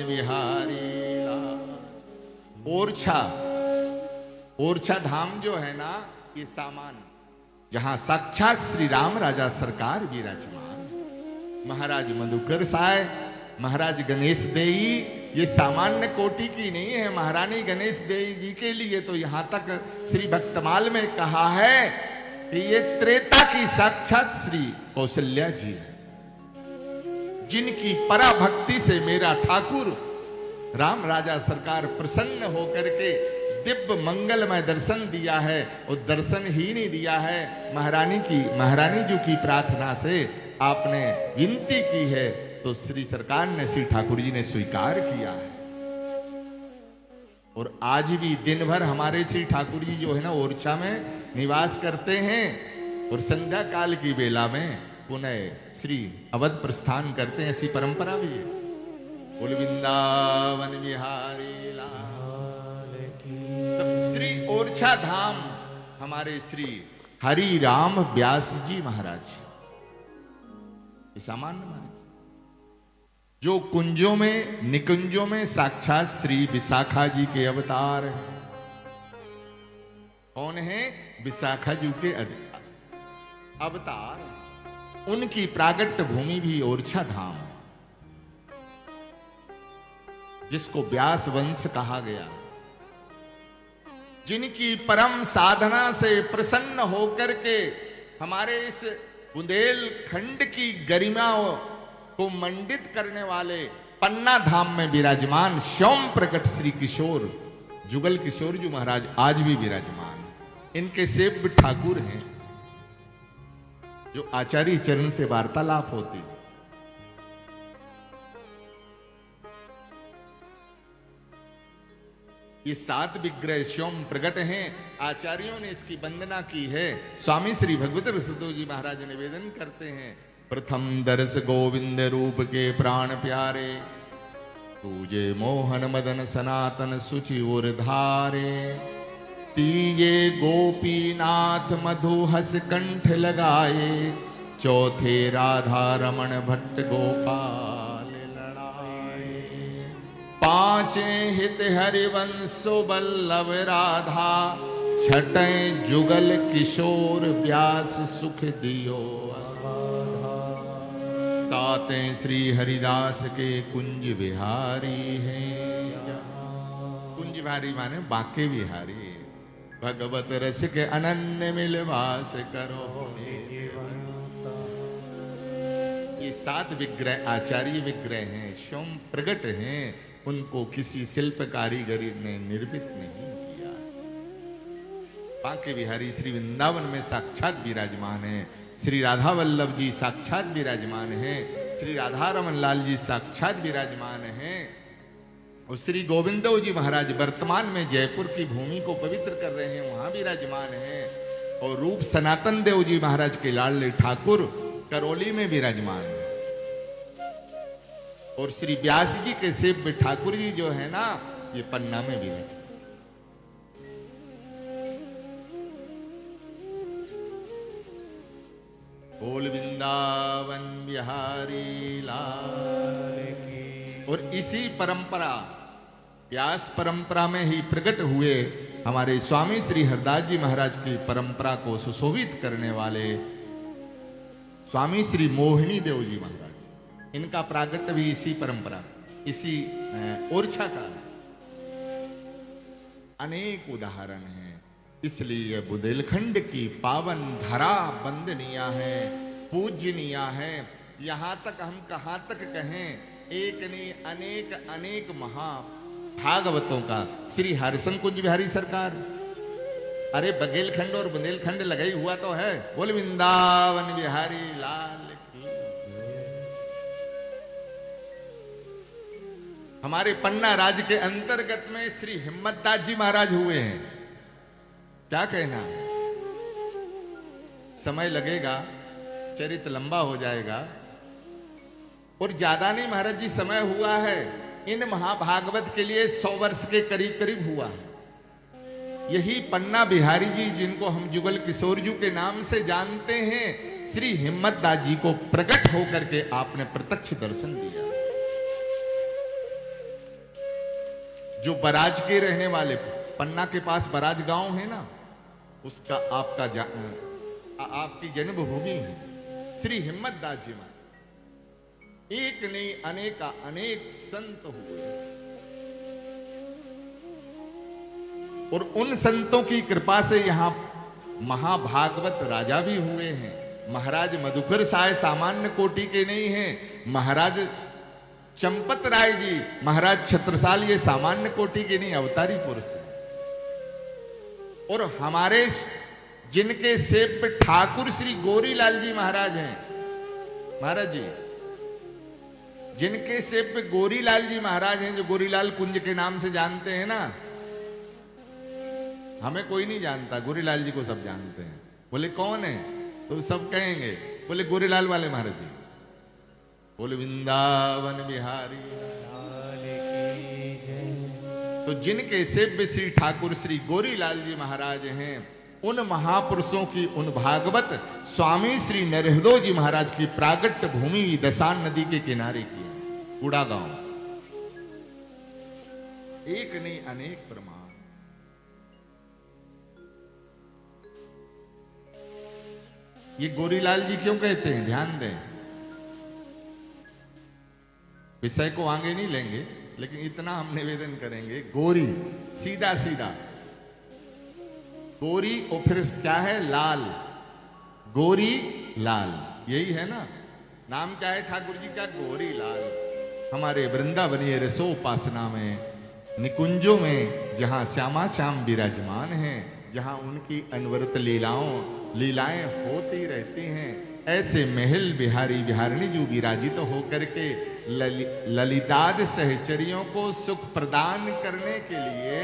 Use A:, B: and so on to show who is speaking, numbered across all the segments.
A: बिहारी लाल। ओरछा धाम जो है ना, ये सामान जहां साक्षात श्री राम राजा सरकार विराजमान, महाराज मधुकर साय, महाराज गणेश देई, ये सामान्य कोटि की नहीं है। महारानी गणेश देई जी के लिए तो यहां तक श्री भक्तमाल में कहा है कि ये त्रेता की साक्षात श्री कौशल्या जी है, जिनकी पराभक्ति से मेरा ठाकुर राम राजा सरकार प्रसन्न होकर के दिव्य मंगलमय दर्शन दिया है। और दर्शन ही नहीं दिया है, महारानी जी की प्रार्थना से आपने विनती की है तो श्री सरकार ने, श्री ठाकुर जी ने स्वीकार किया है। और आज भी दिन भर हमारे श्री ठाकुर जी जो है ना ओरछा में निवास करते हैं और संध्या काल की बेला में पुनः श्री अवध प्रस्थान करते हैं। ऐसी परंपरा भी है। बोल वृंदावन बिहारी लाल की। तब श्री ओरछा धाम हमारे श्री हरि राम व्यास जी महाराज, सामान्य महाराज जो कुंजों में निकुंजों में साक्षात श्री विशाखा जी के अवतार हैं। कौन है? विशाखा जी के अवतार। उनकी प्रागट्य भूमि भी ओरछा धाम है, जिसको व्यास वंश कहा गया, जिनकी परम साधना से प्रसन्न होकर के हमारे इस बुंदेलखंड की गरिमा को मंडित करने वाले पन्ना धाम में विराजमान श्याम प्रकट श्री किशोर जुगल किशोर जी महाराज आज भी विराजमान। इनके सेव्य ठाकुर हैं, जो आचार्य चरण से वार्तालाप होती। ये 7 विग्रह स्वयं प्रकट हैं। आचार्यों ने इसकी वंदना की है। स्वामी श्री भगवत रसदो जी महाराज निवेदन करते हैं, प्रथम दर्श गोविंद रूप के प्राण प्यारे, पूजे मोहन मदन सनातन सुचि और धारे, तीजे गोपीनाथ मधु हस कंठ लगाए, चौथे राधा रमण भट्ट गोपाल लड़ाए, पांचे हित हरिवंशो बल्लभ राधा, छठे जुगल किशोर व्यास सुख दियो, सातें श्री हरिदास के कुंज बिहारी हैं। कुंज बिहारी माने बांके बिहारी, भगवत रस के अनन्य मिलवास करो। ये 7 विग्रह आचार्य विग्रह हैं, स्वयं प्रकट हैं। उनको किसी शिल्प कारीगरी ने निर्मित नहीं किया। बांके बिहारी श्री वृंदावन में साक्षात विराजमान है। श्री राधा वल्लभ जी साक्षात विराजमान हैं। श्री राधा रमन लाल जी साक्षात विराजमान हैं। और श्री गोविंद जी महाराज वर्तमान में जयपुर की भूमि को पवित्र कर रहे हैं, वहां विराजमान हैं। और रूप सनातन देव जी महाराज के लाडले ठाकुर करौली में विराजमान है। और श्री व्यास जी के सेव्य ठाकुर जी जो है ना, ये पन्ना में विराजमान। बोल वृंदावन बिहारी लाल की। और इसी परंपरा, व्यास परंपरा में ही प्रकट हुए हमारे स्वामी श्री हरदास जी महाराज की परंपरा को सुशोभित करने वाले स्वामी श्री मोहिनी देव जी महाराज, इनका प्रागट्य भी इसी परंपरा, इसी ओरछा का अनेक उदाहरण हैं। इसलिए बुंदेलखंड की पावन धरा वंदनीया है, पूजनीया है। यहां तक हम कहां तक कहें, एक नहीं अनेक अनेक महा भागवतों का श्री हरिशंकर कुंज बिहारी सरकार, अरे बघेलखंड और बुंदेलखंड लगा हुआ तो है। बोल वृंदावन बिहारी लाल की। हमारे पन्ना राज्य के अंतर्गत में श्री हिम्मतदास जी महाराज हुए हैं। क्या कहना है? समय लगेगा, चरित्र लंबा हो जाएगा और ज्यादा नहीं महाराज जी समय हुआ है। इन महाभागवत के लिए 100 वर्ष के करीब करीब हुआ है। यही पन्ना बिहारी जी, जिनको हम जुगल किशोर जी के नाम से जानते हैं, श्री हिम्मतदास जी को प्रकट होकर के आपने प्रत्यक्ष दर्शन दिया। जो बराज के रहने वाले, पन्ना के पास बराज गांव है ना, उसका आपकी जन्मभूमि है श्री हिम्मतदास जी महाराज। एक नहीं अनेक संत हुए और उन संतों की कृपा से यहां महाभागवत राजा भी हुए हैं। महाराज मधुकर साय सामान्य कोटि के नहीं हैं। महाराज चंपत राय जी, महाराज छत्रसाल ये सामान्य कोटि के नहीं, अवतारी पुरुष हैं। और हमारे जिनके सेब पे ठाकुर श्री गोरीलाल जी महाराज हैं, महाराज जी जिनके सेब पे गोरीलाल जी महाराज हैं, जो गोरीलाल कुंज के नाम से जानते हैं ना, हमें कोई नहीं जानता, गोरीलाल जी को सब जानते हैं। बोले कौन है तो सब कहेंगे, बोले गोरीलाल वाले महाराज जी। बोले वृंदावन बिहारी। तो जिनके सेव्य श्री ठाकुर श्री गोरीलाल जी महाराज हैं, उन महापुरुषों की, उन भागवत स्वामी श्री नरहृदय जी महाराज की प्रागट्य भूमि दसान नदी के किनारे की है, कूड़ा गांव। एक नहीं अनेक प्रमाण। ये गोरीलाल जी क्यों कहते हैं, ध्यान दें, विषय को आगे नहीं लेंगे, लेकिन इतना हम निवेदन करेंगे। गोरी सीधा सीधा गोरी, और फिर क्या है, लाल, गोरी लाल, यही है ना नाम। क्या है ठाकुर जी का, गोरी लाल। हमारे वृंदावनीय रसोपासना में, निकुंजों में जहां श्यामा श्याम विराजमान हैं, जहां उनकी अनवरत लीलाएं होती रहती हैं, ऐसे महल बिहारी बिहारिणी जो विराजित होकर के ललिताद सहचरियों को सुख प्रदान करने के लिए,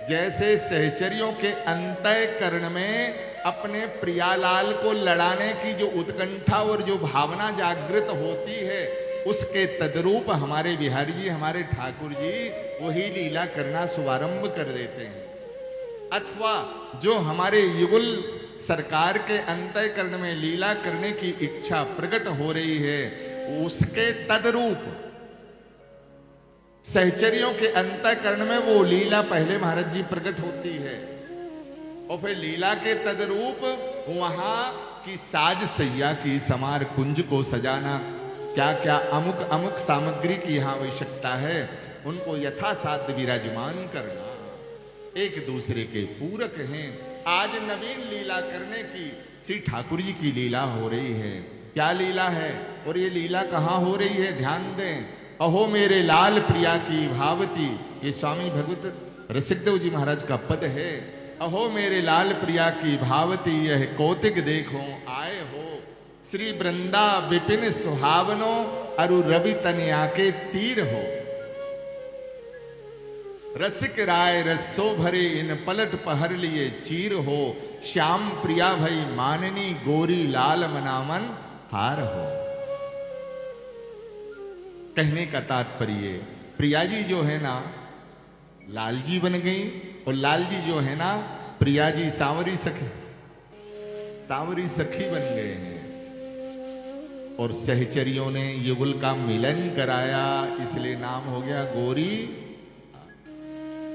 A: जैसे सहचरियों के अंतःकरण में अपने प्रियालाल को लड़ाने की जो उत्कंठा और जो भावना जागृत होती है, उसके तद्रूप हमारे बिहारी जी, हमारे ठाकुर जी वही लीला करना शुभारंभ कर देते हैं। अथवा जो हमारे युगल सरकार के अंतःकरण में लीला करने की इच्छा प्रकट हो रही है, उसके तद्रूप सहचरियों के अंतःकरण में वो लीला पहले महाराज जी प्रकट होती है, और फिर लीला के तद्रूप वहां की साज सैया की समार कुंज को सजाना, क्या क्या अमुक सामग्री की यहाँ आवश्यकता है, उनको यथासाध्य विराजमान करना, एक दूसरे के पूरक हैं। आज नवीन लीला करने की श्री ठाकुर जी की लीला हो रही है। क्या लीला है और ये लीला कहाँ हो रही है, ध्यान दें। अहो मेरे लाल प्रिया की भावती, ये स्वामी भगवत रसिकदेव जी महाराज का पद है। अहो मेरे लाल प्रिया की भावती, यह कौतिक देखो आए हो, श्री वृंदा विपिन सुहावनो, अरु रवि तनिया के तीर हो। रसिक राय रसो भरे, इन पलट पहर लिए चीर हो, श्याम प्रिया भई माननी, गोरी लाल मनामन हार हो। कहने का तात्पर्य, प्रिया जी जो है ना लाल जी बन गई, और लाल जी जो है ना प्रिया जी सांवरी सखी बन गए हैं। और सहचरियों ने युगल का मिलन कराया, इसलिए नाम हो गया गोरी।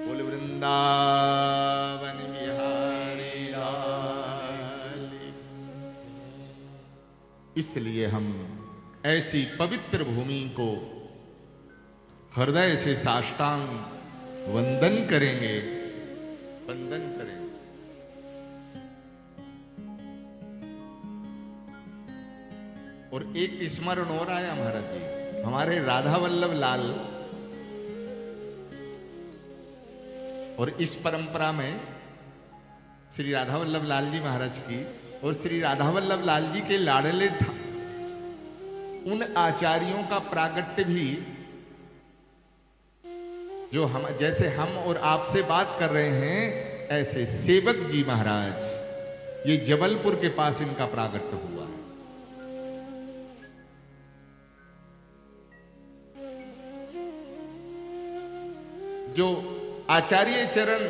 A: बोल वृंदावन बिहारी लाल। इसलिए हम ऐसी पवित्र भूमि को हृदय से साष्टांग वंदन करेंगे। और एक स्मरण और आया महाराज जी, हमारे राधा वल्लभ लाल, और इस परंपरा में श्री राधा वल्लभ लाल जी महाराज की और श्री राधा वल्लभ लाल जी के लाडले उन आचार्यों का प्रागट्य भी, जो हम जैसे हम और आपसे बात कर रहे हैं, ऐसे सेवक जी महाराज, ये जबलपुर के पास इनका प्रागट्य हुआ है। जो आचार्य चरण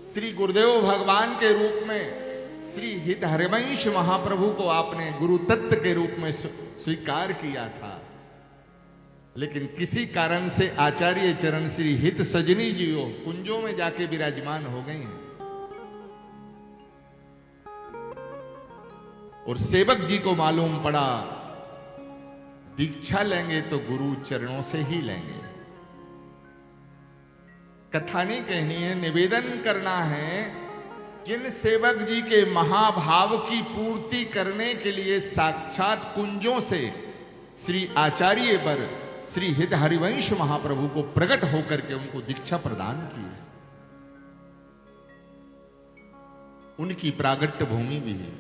A: श्री गुरुदेव भगवान के रूप में श्री हित हरिवंश महाप्रभु को आपने गुरु तत्व के रूप में स्वीकार किया था, लेकिन किसी कारण से आचार्य चरण श्री हित सजनी जी कुंजों में जाके विराजमान हो गई हैं और सेवक जी को मालूम पड़ा दीक्षा लेंगे तो गुरु चरणों से ही लेंगे। कथा नहीं कहनी है, निवेदन करना है। जिन सेवक जी के महाभाव की पूर्ति करने के लिए साक्षात कुंजों से श्री आचार्य पर श्री हित हरिवंश महाप्रभु को प्रकट होकर के उनको दीक्षा प्रदान की, उनकी प्रागट्य भूमि भी है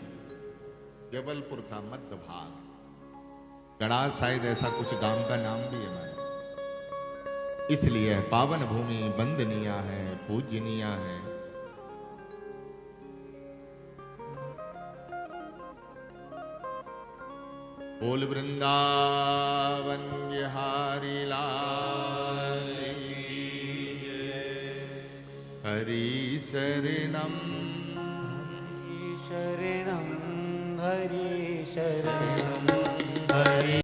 A: जबलपुर का मध्य भाग, गड़ा शायद ऐसा कुछ गांव का नाम भी है हमारे, इसलिए पावन भूमि वंदनीय है, पूजनीय है। बोल वृंदावन बिहारी लाल की हरि शरणम
B: शरणम हरि शरणम